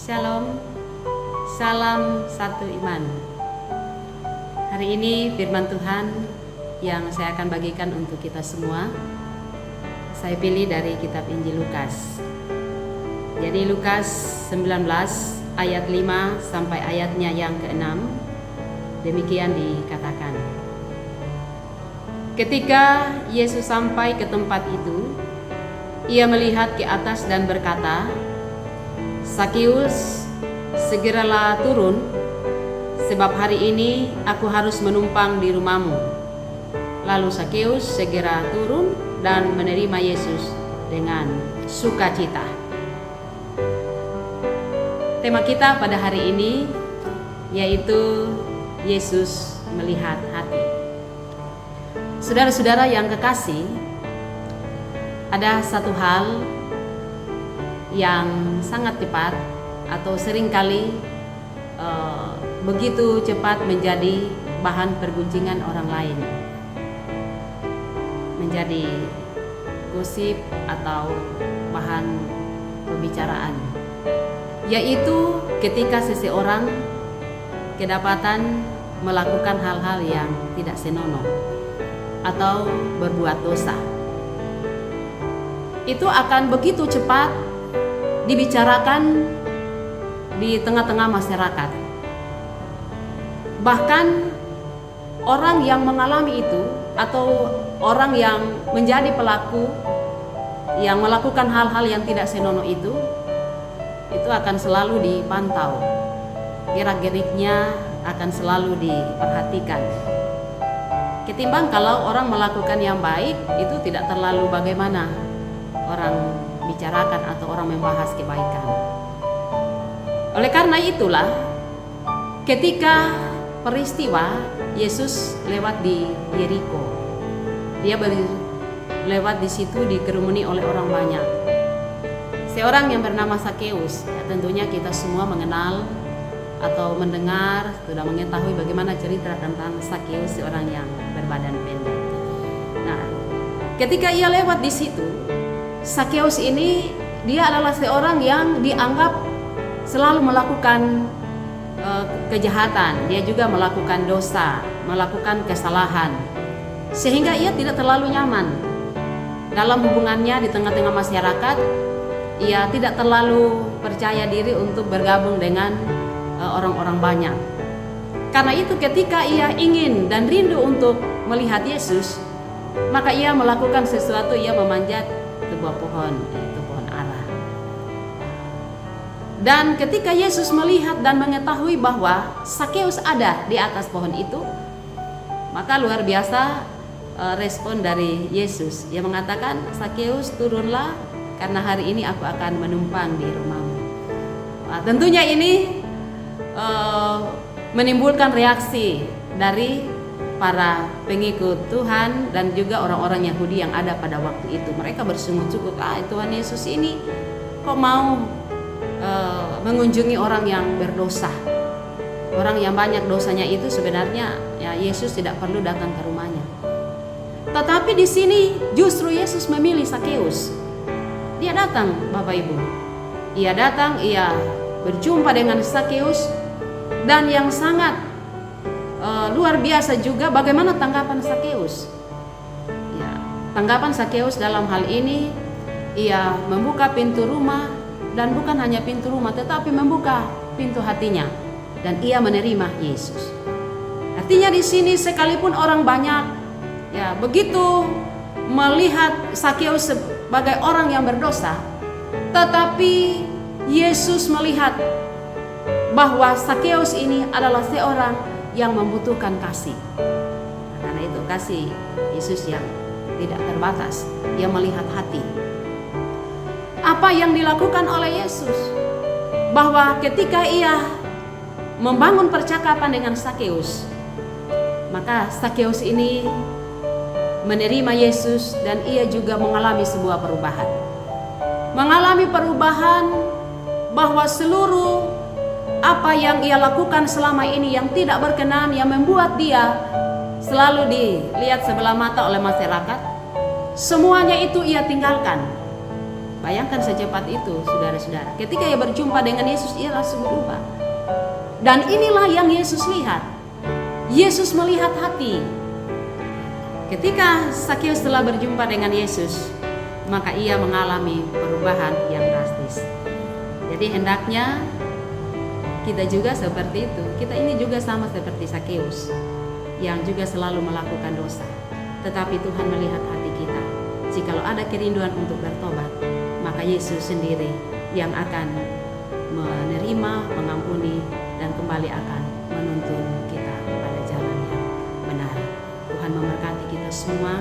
Shalom, salam satu iman. Hari ini firman Tuhan yang saya akan bagikan untuk kita semua, saya pilih dari kitab Injil Lukas. Jadi Lukas 19 ayat 5 sampai ayatnya yang ke-6, demikian dikatakan. Ketika Yesus sampai ke tempat itu, ia melihat ke atas dan berkata, "Sakeus, segeralah turun, sebab hari ini aku harus menumpang di rumahmu." Lalu Sakeus segera turun dan menerima Yesus dengan sukacita. Tema kita pada hari ini yaitu Yesus melihat hati. Saudara-saudara yang kekasih, ada satu hal yang sangat cepat atau seringkali begitu cepat menjadi bahan pergunjingan orang lain, menjadi gosip atau bahan pembicaraan, yaitu ketika seseorang kedapatan melakukan hal-hal yang tidak senonoh atau berbuat dosa. Itu akan begitu cepat dibicarakan di tengah-tengah masyarakat. Bahkan orang yang mengalami itu atau orang yang menjadi pelaku yang melakukan hal-hal yang tidak senonoh itu akan selalu dipantau. Gerak-geriknya akan selalu diperhatikan. Ketimbang kalau orang melakukan yang baik, itu tidak terlalu bagaimana orang bicarakan atau orang membahas kebaikan. Oleh karena itulah, ketika peristiwa Yesus lewat di Yeriko, dia lewat di situ dikerumuni oleh orang banyak. Seorang yang bernama Sakeus, ya tentunya kita semua mengenal atau mendengar, sudah mengetahui bagaimana cerita tentang Sakeus, seorang yang berbadan pendek. Nah, ketika ia lewat di situ, Sakeus ini dia adalah seorang yang dianggap selalu melakukan kejahatan. Dia juga melakukan dosa, melakukan kesalahan, sehingga ia tidak terlalu nyaman dalam hubungannya di tengah-tengah masyarakat. Ia tidak terlalu percaya diri untuk bergabung dengan orang-orang banyak. Karena itu ketika ia ingin dan rindu untuk melihat Yesus, maka ia melakukan sesuatu, ia memanjat sebuah pohon, yaitu pohon ara. Dan ketika Yesus melihat dan mengetahui bahwa Sakeus ada di atas pohon itu, maka luar biasa respon dari Yesus. Ia mengatakan, "Sakeus, turunlah, karena hari ini aku akan menumpang di rumahmu." Nah, tentunya ini menimbulkan reaksi dari para pengikut Tuhan dan juga orang-orang Yahudi yang ada pada waktu itu. Mereka bersungut-sungut, Tuhan Yesus ini kok mau mengunjungi orang yang berdosa, orang yang banyak dosanya. Itu sebenarnya ya Yesus tidak perlu datang ke rumahnya. Tetapi di sini justru Yesus memilih Sakeus. Dia datang, Bapak Ibu. Ia datang, ia berjumpa dengan Sakeus, dan yang sangat luar biasa juga bagaimana tanggapan Sakeus. Ya, tanggapan Sakeus dalam hal ini, ia membuka pintu rumah, dan bukan hanya pintu rumah tetapi membuka pintu hatinya, dan ia menerima Yesus. Artinya di sini sekalipun orang banyak ya begitu melihat Sakeus sebagai orang yang berdosa, tetapi Yesus melihat bahwa Sakeus ini adalah seorang yang membutuhkan kasih. Karena itu kasih Yesus yang tidak terbatas, yang melihat hati. Apa yang dilakukan oleh Yesus? Bahwa ketika ia membangun percakapan dengan Sakeus, maka Sakeus ini menerima Yesus dan ia juga mengalami sebuah perubahan. Mengalami perubahan bahwa seluruh apa yang ia lakukan selama ini yang tidak berkenan, yang membuat dia selalu dilihat sebelah mata oleh masyarakat, semuanya itu ia tinggalkan. Bayangkan secepat itu, saudara-saudara. Ketika ia berjumpa dengan Yesus, ia langsung berubah. Dan inilah yang Yesus lihat. Yesus melihat hati. Ketika Sakeus telah berjumpa dengan Yesus, maka ia mengalami perubahan yang drastis. Jadi hendaknya kita juga seperti itu. Kita ini juga sama seperti Sakeus yang juga selalu melakukan dosa. Tetapi Tuhan melihat hati kita. Jikalau ada kerinduan untuk bertobat, maka Yesus sendiri yang akan menerima, mengampuni, dan kembali akan menuntun kita pada jalan yang benar. Tuhan memberkati kita semua.